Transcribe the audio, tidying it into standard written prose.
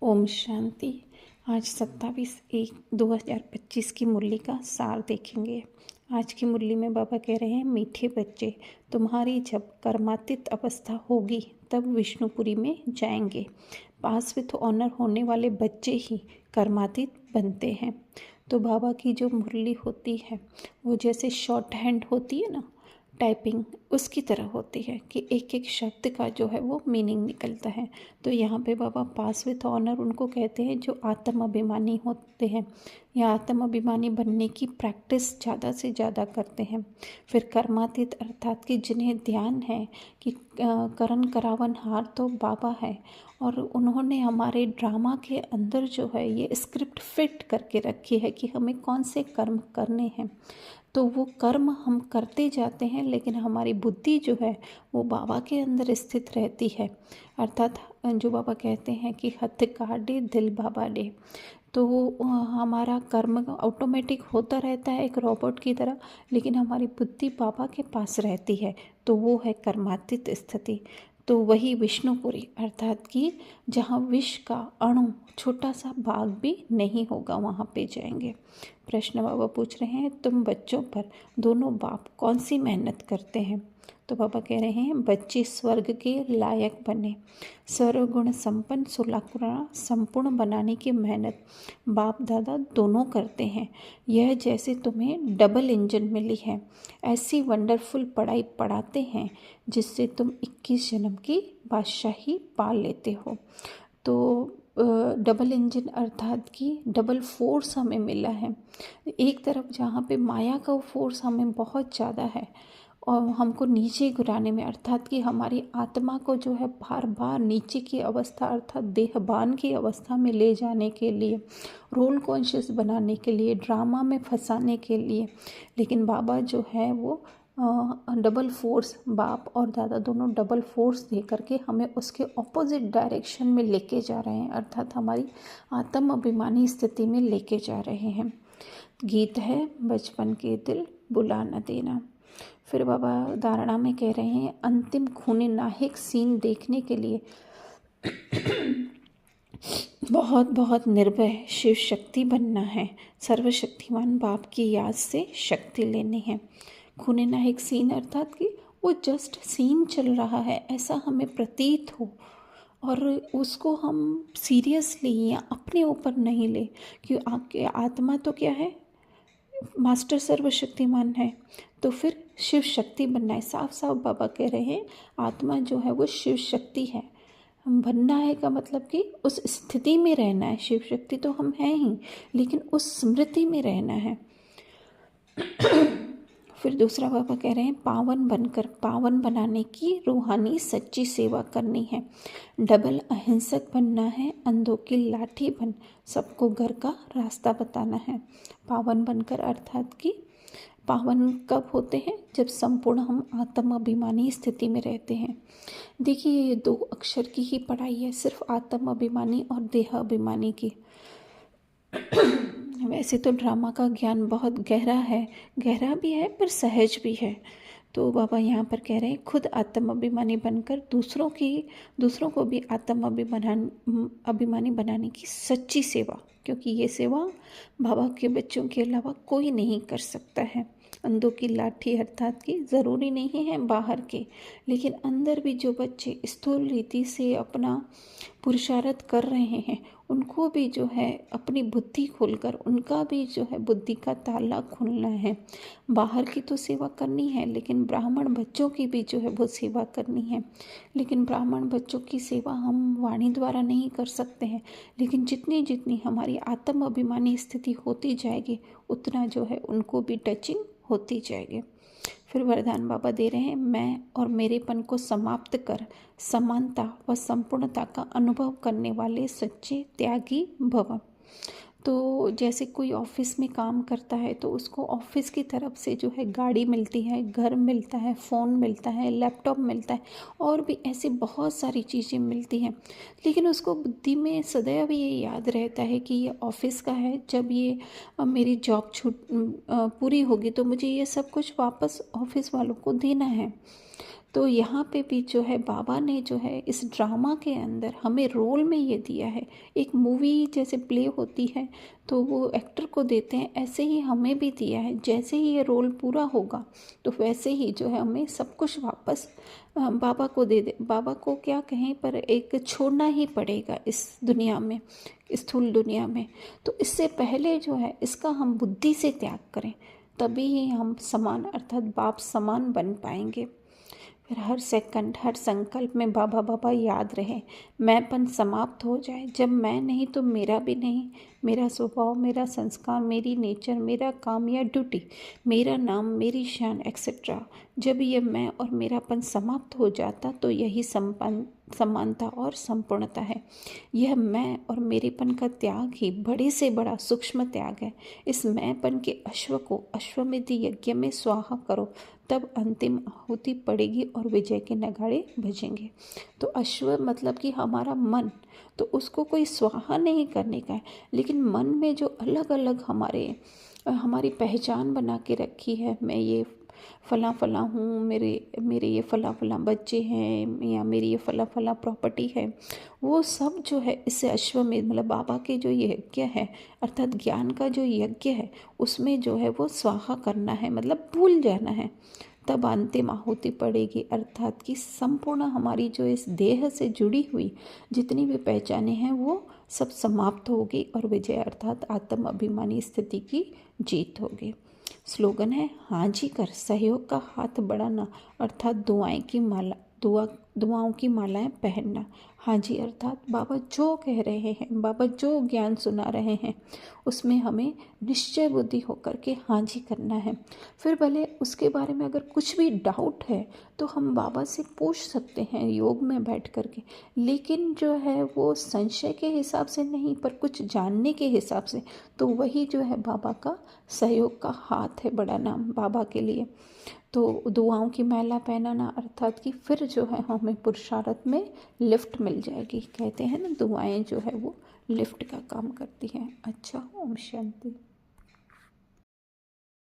ओम शांति। आज 27/1/2025 की मुरली का सार देखेंगे। आज की मुरली में बाबा कह रहे हैं, मीठे बच्चे, तुम्हारी जब कर्मातीत अवस्था होगी तब विष्णुपुरी में जाएंगे। पास विथ ऑनर होने वाले बच्चे ही कर्मातीत बनते हैं। तो बाबा की जो मुरली होती है वो जैसे शॉर्ट हैंड होती है ना, टाइपिंग, उसकी तरह होती है कि एक एक शब्द का जो है वो मीनिंग निकलता है। तो यहाँ पे बाबा पास विथ ऑनर उनको कहते हैं जो आत्म अभिमानी होते हैं या आत्म अभिमानी बनने की प्रैक्टिस ज़्यादा से ज़्यादा करते हैं। फिर कर्मातीत अर्थात कि जिन्हें ध्यान है कि करण करावन हार तो बाबा है और उन्होंने हमारे ड्रामा के अंदर जो है ये स्क्रिप्ट फिट करके रखी है कि हमें कौन से कर्म करने हैं। तो वो कर्म हम करते जाते हैं लेकिन हमारी बुद्धि जो है वो बाबा के अंदर स्थित रहती है। अर्थात जो बाबा कहते हैं कि हथ काटे दिल बाबा दे। तो वो हमारा कर्म ऑटोमेटिक होता रहता है एक रोबोट की तरह, लेकिन हमारी बुद्धि बाबा के पास रहती है। तो वो है कर्मातीत स्थिति। तो वही विष्णुपुरी अर्थात कि जहाँ विष का अणु छोटा सा भाग भी नहीं होगा वहाँ पे जाएंगे। प्रश्न बाबा पूछ रहे हैं, तुम बच्चों पर दोनों बाप कौन सी मेहनत करते हैं? तो बाबा कह रहे हैं, बच्चे स्वर्ग के लायक बने, सर्वगुण संपन्न सुलाकुरा संपूर्ण बनाने की मेहनत बाप दादा दोनों करते हैं। यह जैसे तुम्हें डबल इंजन मिली है ऐसी वंडरफुल पढ़ाई पढ़ाते हैं जिससे तुम 21 जन्म की बादशाही पा लेते हो। तो डबल इंजन अर्थात कि डबल फोर्स हमें मिला है। एक तरफ जहाँ पे माया का फोर्स हमें बहुत ज़्यादा है और हमको नीचे गिराने में, अर्थात कि हमारी आत्मा को जो है बार बार नीचे की अवस्था अर्थात देहबान की अवस्था में ले जाने के लिए, रोल कॉन्शियस बनाने के लिए, ड्रामा में फंसाने के लिए। लेकिन बाबा जो है वो डबल फोर्स, बाप और दादा दोनों डबल फोर्स दे करके हमें उसके ऑपोजिट डायरेक्शन में लेके जा रहे हैं, अर्थात हमारी आत्म अभिमानी स्थिति में लेके जा रहे हैं। गीत है बचपन के दिल बुला न देना। फिर बाबा धारणा में कह रहे हैं, अंतिम खूनी नाहिक सीन देखने के लिए बहुत बहुत निर्भय शिव शक्ति बनना है। सर्वशक्तिमान बाप की याद से शक्ति लेनी है। खूने नाहिक सीन अर्थात कि वो जस्ट सीन चल रहा है ऐसा हमें प्रतीत हो और उसको हम सीरियसली या अपने ऊपर नहीं ले, कि आपके आत्मा तो क्या है, मास्टर सर्वशक्तिमान है। तो फिर शिव शक्ति बनना है। साफ साफ बाबा कह रहे हैं, आत्मा जो है वो शिव शक्ति है। हम बनना है का मतलब कि उस स्थिति में रहना है। शिव शक्ति तो हम हैं ही, लेकिन उस स्मृति में रहना है। फिर दूसरा बाबा कह रहे हैं, पावन बनकर पावन बनाने की रूहानी सच्ची सेवा करनी है। डबल अहिंसक बनना है, अंधों की लाठी बन सबको घर का रास्ता बताना है। पावन बनकर अर्थात कि पावन कब होते हैं? जब संपूर्ण हम आत्म अभिमानी स्थिति में रहते हैं। देखिए, ये 2 अक्षर की ही पढ़ाई है, सिर्फ आत्म अभिमानी और देह अभिमानी की। वैसे तो ड्रामा का ज्ञान बहुत गहरा है, गहरा भी है पर सहज भी है। तो बाबा यहाँ पर कह रहे हैं, खुद आत्म अभिमानी बनकर दूसरों को भी आत्म अभिमानी बनाने की सच्ची सेवा, क्योंकि ये सेवा बाबा के बच्चों के अलावा कोई नहीं कर सकता है। अंधों की लाठी अर्थात कि ज़रूरी नहीं है बाहर के, लेकिन अंदर भी जो बच्चे स्थूल रीति से अपना पुरुषार्थ कर रहे हैं उनको भी जो है अपनी बुद्धि खोलकर उनका भी जो है बुद्धि का ताला खोलना है। बाहर की तो सेवा करनी है, लेकिन ब्राह्मण बच्चों की भी जो है वो सेवा करनी है। लेकिन ब्राह्मण बच्चों की सेवा हम वाणी द्वारा नहीं कर सकते हैं, लेकिन जितनी जितनी हमारी आत्म अभिमानी स्थिति होती जाएगी उतना जो है उनको भी टचिंग होती जाएगी। फिर वरदान बाबा दे रहे हैं, मैं और मेरेपन को समाप्त कर समानता व संपूर्णता का अनुभव करने वाले सच्चे त्यागी भव। तो जैसे कोई ऑफिस में काम करता है तो उसको ऑफिस की तरफ से जो है गाड़ी मिलती है, घर मिलता है, फ़ोन मिलता है, लैपटॉप मिलता है और भी ऐसी बहुत सारी चीज़ें मिलती हैं, लेकिन उसको बुद्धि में सदैव ये याद रहता है कि ये ऑफिस का है, जब ये मेरी जॉब पूरी होगी तो मुझे ये सब कुछ वापस ऑफिस वालों को देना है। तो यहाँ पे भी जो है बाबा ने जो है इस ड्रामा के अंदर हमें रोल में ये दिया है। एक मूवी जैसे प्ले होती है तो वो एक्टर को देते हैं, ऐसे ही हमें भी दिया है। जैसे ही ये रोल पूरा होगा तो वैसे ही जो है हमें सब कुछ वापस बाबा को दे दे, बाबा को क्या कहें, पर एक छोड़ना ही पड़ेगा इस दुनिया में, स्थूल दुनिया में। तो इससे पहले जो है इसका हम बुद्धि से त्याग करें, तभी ही हम समान अर्थात बाप समान बन पाएंगे। फिर हर सेकंड हर संकल्प में बाबा बाबा याद रहे, मैंपन समाप्त हो जाए। जब मैं नहीं तो मेरा भी नहीं, मेरा स्वभाव, मेरा संस्कार, मेरी नेचर, मेरा काम या ड्यूटी, मेरा नाम, मेरी शान एक्सेट्रा, जब ये मैं और मेरापन समाप्त हो जाता तो यही समानता और संपूर्णता है। यह मैं और मेरेपन का त्याग ही बड़े से बड़ा सूक्ष्म त्याग है। इस मैंपन के अश्व को अश्वमेध यज्ञ में स्वाहा करो, तब अंतिम आहुति पड़ेगी और विजय के नगाड़े बजेंगे। तो अश्व मतलब कि हमारा मन, तो उसको कोई स्वाहा नहीं करने का है, लेकिन मन में जो अलग अलग हमारी पहचान बना के रखी है, मैं ये फला फला हूँ, मेरे ये फला फला बच्चे हैं, या मेरी ये फला फला प्रॉपर्टी है, वो सब जो है इससे अश्वमेध मतलब बाबा के जो यज्ञ है अर्थात ज्ञान का जो यज्ञ है उसमें जो है वो स्वाहा करना है, मतलब भूल जाना है। तब अंतिम आहुति पड़ेगी, अर्थात कि संपूर्ण हमारी जो इस देह से जुड़ी हुई जितनी भी पहचानें हैं वो सब समाप्त होगी और विजय अर्थात आत्म अभिमानी स्थिति की जीत होगी। स्लोगन है, हाँ जी कर सहयोग का हाथ बढ़ाना, अर्थात दुआओं की मालाएं पहनना। हाँ जी अर्थात बाबा जो कह रहे हैं, बाबा जो ज्ञान सुना रहे हैं उसमें हमें निश्चय बुद्धि होकर के हाँ जी करना है। फिर भले उसके बारे में अगर कुछ भी डाउट है तो हम बाबा से पूछ सकते हैं योग में बैठ कर के, लेकिन जो है वो संशय के हिसाब से नहीं पर कुछ जानने के हिसाब से। तो वही जो है बाबा का सहयोग का हाथ है बढ़ाना बाबा के लिए। तो दुआओं की माला पहनाना अर्थात कि फिर जो है हमें पुरुषार्थ में लिफ्ट मिल जाएगी। कहते हैं ना दुआएं जो है वो लिफ्ट का काम करती हैं। अच्छा, ओम शांति।